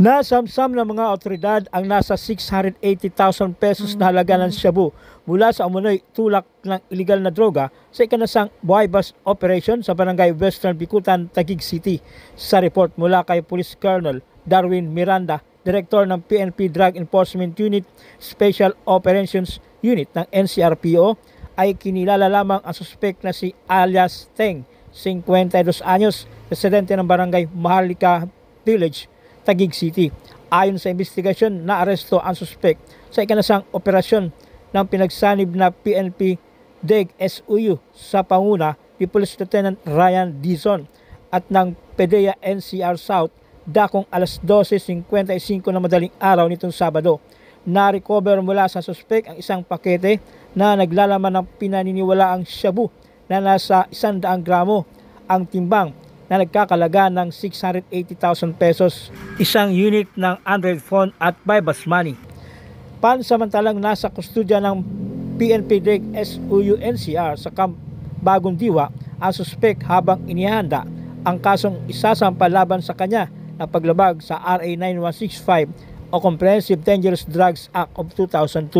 Nasamsam ng mga otoridad ang nasa 680,000 pesos na halaga ng shabu mula sa umunoy tulak ng iligal na droga sa ikanasang buhay bus operation sa barangay Western Bicutan, Taguig City. Sa report mula kay Police Colonel Darwin Miranda, Director ng PNP Drug Enforcement Unit Special Operations Unit ng NCRPO, ay kinilala lamang ang suspek na si alias Teng, 52 anyos, residente ng barangay Maharlika Village, Taguig City. Ayon sa investigasyon, naaresto ang suspek sa ikanasang operasyon ng pinagsanib na PNP DEG SUU sa panguna ni Police Lieutenant Ryan Dizon at ng PDEA NCR South dakong alas 12:55 na madaling araw nitong Sabado. Na-recover mula sa suspek ang isang pakete na naglalaman ng pinaniniwalaang shabu na nasa 100 gramo, ang timbang na nagkakalaga ng 680,000 pesos, isang unit ng Android phone at bypass money. Pansamantalang nasa kustudya ng PNP DEG SUU NCR sa Camp Bagong Diwa ang suspek habang inihanda ang kasong isasampa laban sa kanya na paglabag sa RA 9165 o Comprehensive Dangerous Drugs Act of 2002.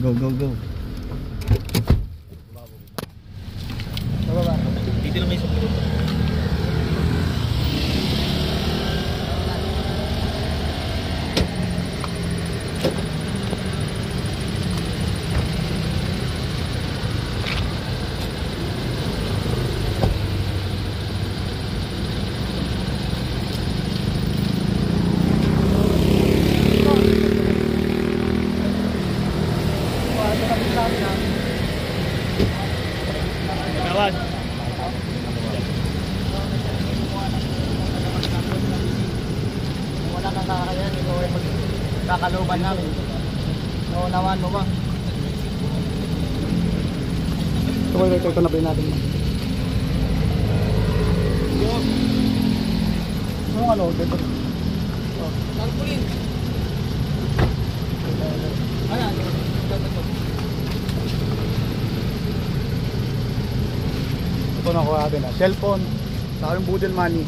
Go. Dito lang may isang minuto. Kawan. Wala kang kakayahan, ikaw ay magkakaluban namin. Naunawaan mo ba? Ito na ba natin? Ano dito? Tarpulin. Ayan. Ito na ko natin cellphone, sa aking budel money.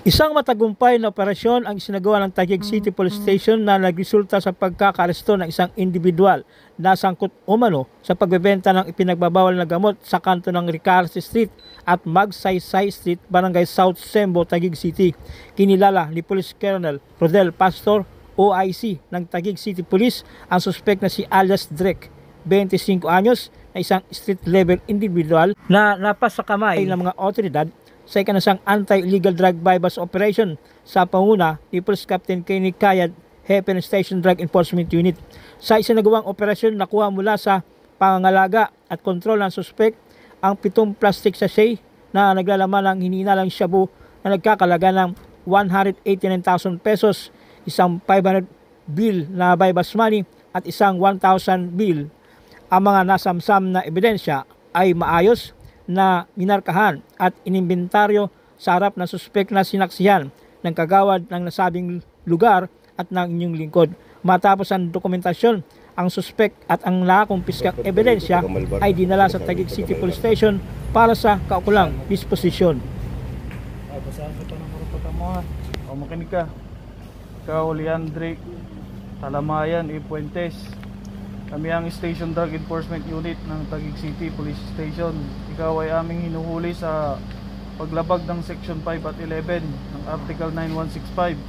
Isang matagumpay na operasyon ang isinagawa ng Taguig City Police Station na nagresulta sa pagkakaresto ng isang individual na sangkot umano sa pagbebenta ng ipinagbabawal na gamot sa kanto ng Ricardo Street at Magsaysay Street, Barangay South Sembo, Taguig City. Kinilala ni Police Colonel Rodel Pastor, OIC ng Taguig City Police, ang suspek na si alias Drake, 25 anyos, na isang street level individual na napasakamay ng mga otoridad sa ikanasang anti-illegal drug bypass operation sa panguna ni Police Captain Kenny Kayad, Hepe ng Station Drug Enforcement Unit. Sa isinagawang operasyon, nakuha mula sa pangangalaga at kontrol ng suspek ang 7 plastic sachet na naglalaman ng hininalang shabu na nagkakalaga ng 189,000 pesos, isang 500 bill na bypass money at isang 1,000 bill. Ang mga nasamsam na ebidensya ay maayos na minarkahan at inimbentaryo sa harap ng suspek na sinaksihan ng kagawad ng nasabing lugar at ng inyong lingkod. Matapos ang dokumentasyon, ang suspek at ang nakakumpiskang ebidensya ay dinala sa Taguig City Police Station para sa kaukulang disposisyon. Basahan ko ito ng karapatan mo ha. O makinig ka. Ikaw, Leandre Talamayan E. Puentes. Kami ang Station Drug Enforcement Unit ng Taguig City Police Station. Ikaw ay aming hinuhuli sa paglabag ng Section 5 at 11 ng Article 9165.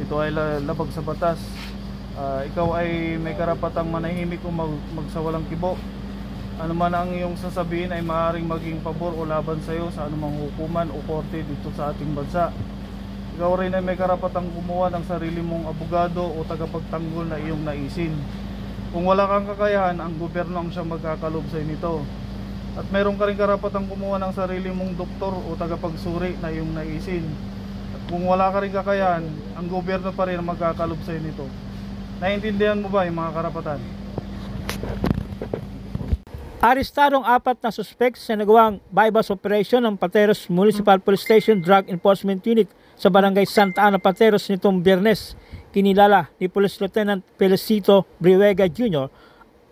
Ito ay labag sa batas. Ikaw ay may karapatang manahimik o magsawalang kibo. Ano man ang iyong sasabihin ay maaaring maging pabor o laban sa iyo sa anumang hukuman o korte dito sa ating bansa. Ikaw rin ay may karapatang kumuha ng sarili mong abogado o tagapagtanggol na iyong naisin. Kung wala kang kakayahan, ang gobyerno ang siyang magkakalob sa nito. At mayroon ka rin karapatang kumuha ng sarili mong doktor o tagapagsuri na iyong naisin. At kung wala ka rin kakayahan, ang gobyerno pa rin ang magkakalob sa nito. Naiintindihan mo ba yung mga karapatan? Arestadong 4 na suspect sa nagawang bypass operation ng Pateros Municipal Police Station Drug Enforcement Unit sa Barangay Santa Ana, Pateros nitong Biyernes. Kinilala ni Police Lieutenant Felicito Briwega Jr.,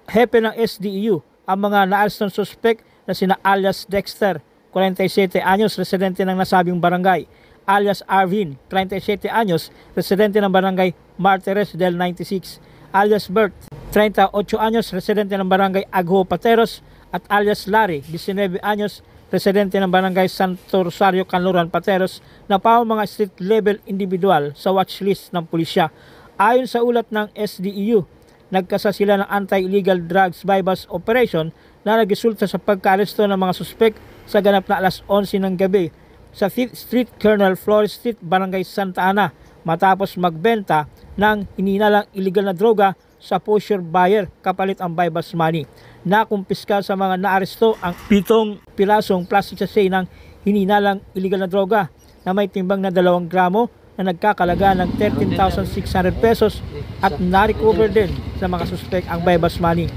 hepe ng SDEU, ang mga naarestong suspect na sina alias Dexter, 47 anyos, residente ng nasabing barangay, alias Arvin, 37 anyos, residente ng barangay Martires del 96, alias Bert, 38 anyos, residente ng barangay Agho, Pateros, at alias Larry, 19 anyos, residente ng barangay Santo Rosario, Canluran, Pateros, na pao mga street level individual sa watchlist ng pulisya. Ayon sa ulat ng SDEU, nagkasa sila ng anti-illegal drugs bypass operation na nagresulta sa pagkaaresto ng mga suspek sa ganap na alas 11 ng gabi sa 5th Street, Colonel Flores Street, Barangay Santa Ana, matapos magbenta ng hininalang illegal na droga sa pusher buyer kapalit ang bypass money. Nakumpiska sa mga naaresto ang 7 pirasong plastic sachet ng hininalang illegal na droga na may timbang na 2 gramo na nagkakalaga ng 13,600 pesos at na-recover din sa mga suspek ang bypass money.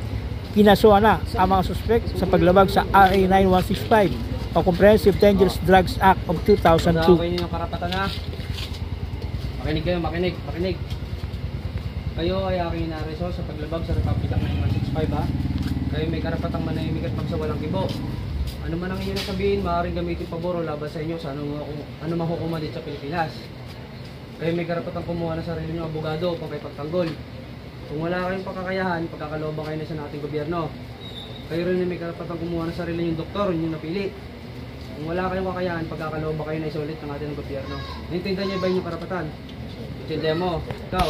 Kinasuhan na ang mga suspek sa paglabag sa RA 9165 o Comprehensive Dangerous Drugs Act of 2002. Okay yung karapatan na. Makinig kayo, makinig. Kayo ay aking inareso sa paglabag sa Republic Act 9165 ha. Kayo may karapatang manahimik at pagsawalang kibo. Ano man ang inyong sabihin, maaaring gamitin pabor o laban sa inyo sa ano mahukuman dito sa Pilipinas. Kayo may karapatang kumuha ng sarili nyo abogado upang kayo pagtanggol. Kung wala kayong pagkakayahan, pagkakalooban kayo na sa ating gobyerno. Kayo rin may karapatang kumuha ng sarili nyong doktor, yung napili. Kung wala kayong kakayahan, pagkakalooban kayo na isulit ng ating gobyerno. Naintindihan niyo ba yung karapatan? Intindihan mo? Ikaw.